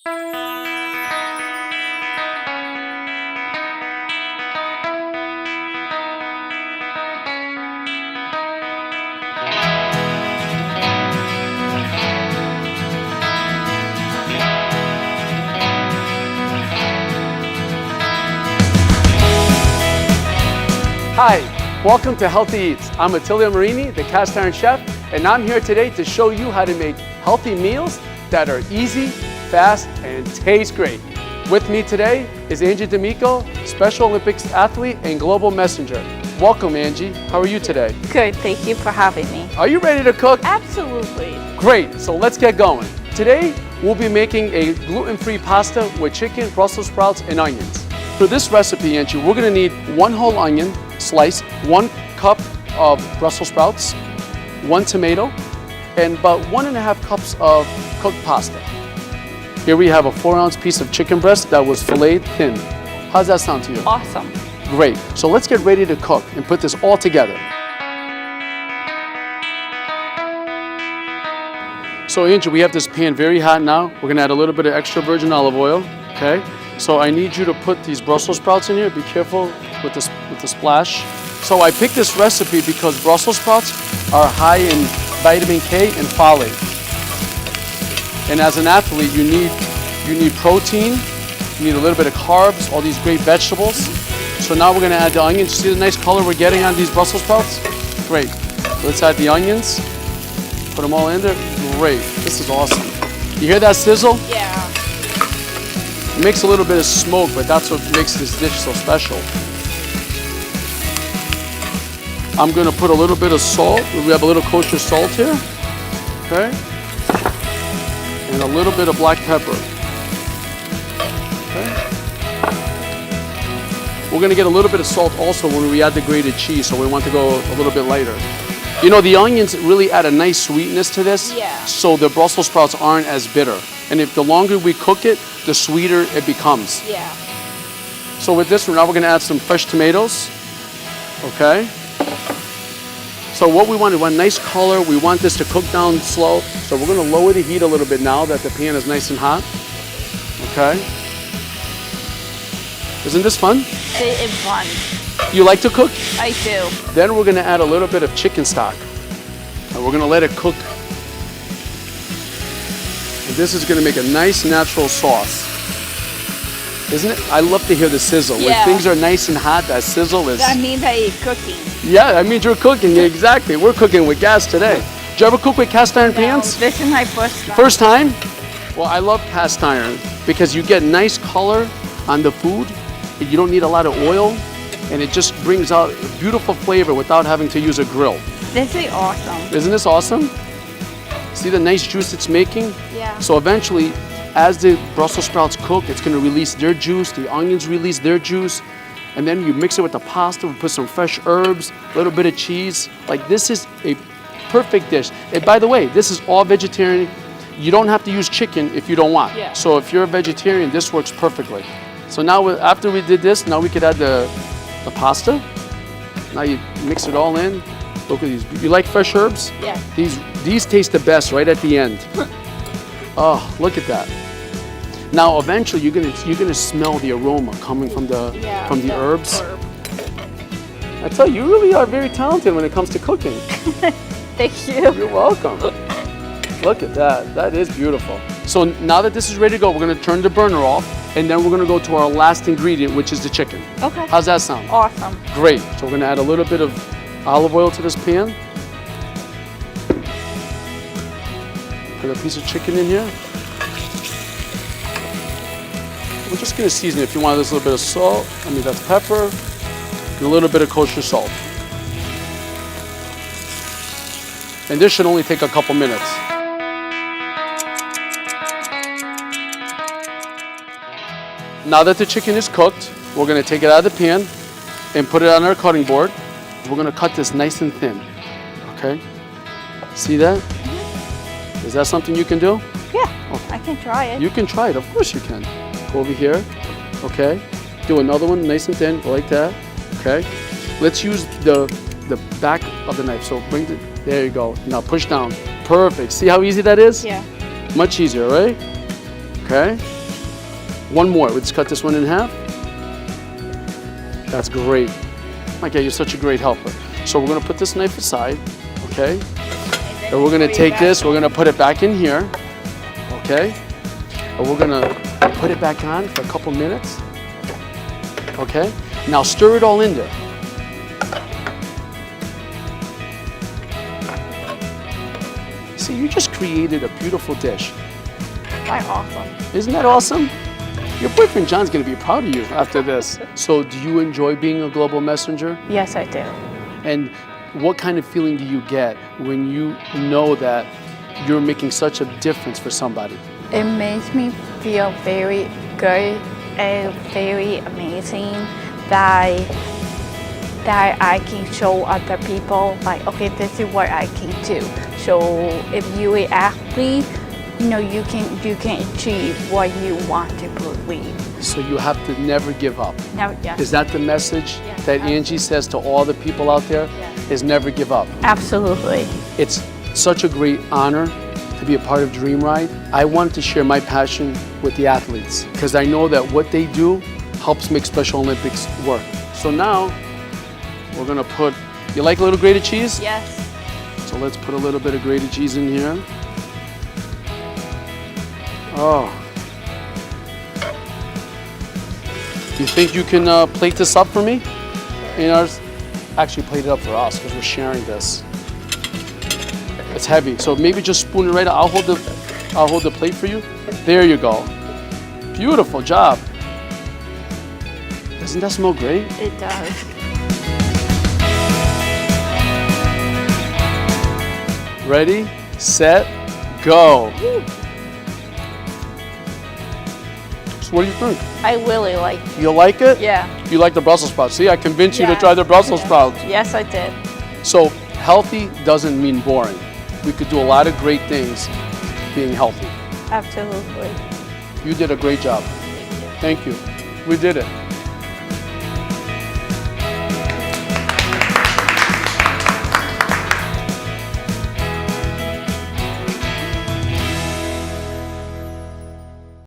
Hi, welcome to Healthy Eats. I'm Attilio Marini, the Cast Iron Chef, and I'm here today to show you how to make healthy meals that are easy, fast, and taste great. With me today is Angie D'Amico, Special Olympics athlete and global messenger. Welcome, Angie. How are you today? Good, thank you for having me. Are you ready to cook? Absolutely. Great, so let's get going. Today, we'll be making a gluten-free pasta with chicken, Brussels sprouts, and onions. For this recipe, Angie, we're gonna need 1 whole onion, sliced, 1 cup of Brussels sprouts, 1 tomato, and about 1.5 cups of cooked pasta. Here we have a 4-ounce piece of chicken breast that was filleted thin. How's that sound to you? Awesome. Great. So let's get ready to cook and put this all together. So Angie, we have this pan very hot now. We're gonna add a little bit of extra virgin olive oil, okay? So I need you to put these Brussels sprouts in here. Be careful with the splash. So I picked this recipe because Brussels sprouts are high in vitamin K and folate. And as an athlete, you need protein, you need a little bit of carbs, all these great vegetables. So now we're gonna add the onions. See the nice color we're getting on these Brussels sprouts? Great. Let's add the onions. Put them all in there. Great. This is awesome. You hear that sizzle? Yeah. It makes a little bit of smoke, but that's what makes this dish so special. I'm gonna put a little bit of salt. We have a little kosher salt here, okay? And a little bit of black pepper, okay? We're gonna get a little bit of salt also when we add the grated cheese, so we want to go a little bit lighter. You know, the onions really add a nice sweetness to this, Yeah. so the Brussels sprouts aren't as bitter. And if the longer we cook it, the sweeter it becomes. Yeah. So with this one, now we're gonna add some fresh tomatoes, okay? So what we want nice color. We want this to cook down slow. So we're gonna lower the heat a little bit now that the pan is nice and hot, okay? Isn't this fun? It is fun. You like to cook? I do. Then we're gonna add a little bit of chicken stock. And we're gonna let it cook. And this is gonna make a nice natural sauce. Isn't it? I love to hear the sizzle. Yeah. When things are nice and hot, that sizzle is... That means that you're cooking. Yeah, that means you're cooking, exactly. We're cooking with gas today. Did you ever cook with cast iron pans? No, this is my first time. First time? Well, I love cast iron because you get nice color on the food. You don't need a lot of oil, and it just brings out beautiful flavor without having to use a grill. This is awesome. Isn't this awesome? See the nice juice it's making? Yeah. So eventually, as the Brussels sprouts cook, it's gonna release their juice, the onions release their juice, and then you mix it with the pasta, we put some fresh herbs, a little bit of cheese. Like, this is a perfect dish. And by the way, this is all vegetarian. You don't have to use chicken if you don't want. Yeah. So if you're a vegetarian, this works perfectly. So now, after we did this, now we could add the pasta. Now you mix it all in. Look at these. You like fresh herbs? Yeah. These taste the best right at the end. Oh, look at that. Now eventually you're gonna smell the aroma coming from the herbs. I tell you, you really are very talented when it comes to cooking. Thank you. You're welcome. Look at that. That is beautiful. So now that this is ready to go, we're gonna turn the burner off, and then we're gonna go to our last ingredient, which is the chicken. Okay. How's that sound? Awesome. Great. So we're gonna add a little bit of olive oil to this pan. Put a piece of chicken in here. We're just gonna season it. If you want, there's a little bit of salt. That's pepper, and a little bit of kosher salt. And this should only take a couple minutes. Now that the chicken is cooked, we're gonna take it out of the pan and put it on our cutting board. We're gonna cut this nice and thin, okay? See that? Is that something you can do? Yeah, I can try it. You can try it, of course you can. Go over here, okay? Do another one nice and thin, like that, okay? Let's use the back of the knife. So there you go. Now push down. Perfect. See how easy that is? Yeah. Much easier, right? Okay. One more. Let's cut this one in half. That's great. Okay, you're such a great helper. So we're gonna put this knife aside, okay? And we're gonna take this, we're gonna put it back in here, okay? And we're gonna put it back on for a couple minutes, okay? Now stir it all in there. See, you just created a beautiful dish. That's awesome. Isn't that awesome? Your boyfriend John's gonna be proud of you after this. So do you enjoy being a global messenger? Yes, I do. And what kind of feeling do you get when you know that you're making such a difference for somebody? It makes me feel very good and very amazing that I can show other people like, okay, this is what I can do. So if you are athlete, you know, you can achieve what you want to believe. So you have to never give up. Now, yes. Is that the message Yes, that Angie says to all the people out there? Yes. Is never give up. Absolutely. It's such a great honor to be a part of Dream Ride. I wanted to share my passion with the athletes because I know that what they do helps make Special Olympics work. So now we're gonna put, you like a little grated cheese? Yes. So let's put a little bit of grated cheese in here. Oh. You think you can plate this up for me? You know, actually plate it up for us because we're sharing this. It's heavy, so maybe just spoon it right out. I'll hold the plate for you. There you go. Beautiful job. Doesn't that smell great? It does. Ready, set, go. So what do you think? I really like it. You like it? Yeah. You like the Brussels sprouts. See, I convinced you to Yeah. try the Brussels sprouts. Yes, I did. So healthy doesn't mean boring. We could do a lot of great things being healthy. Absolutely. You did a great job. Thank you. We did it.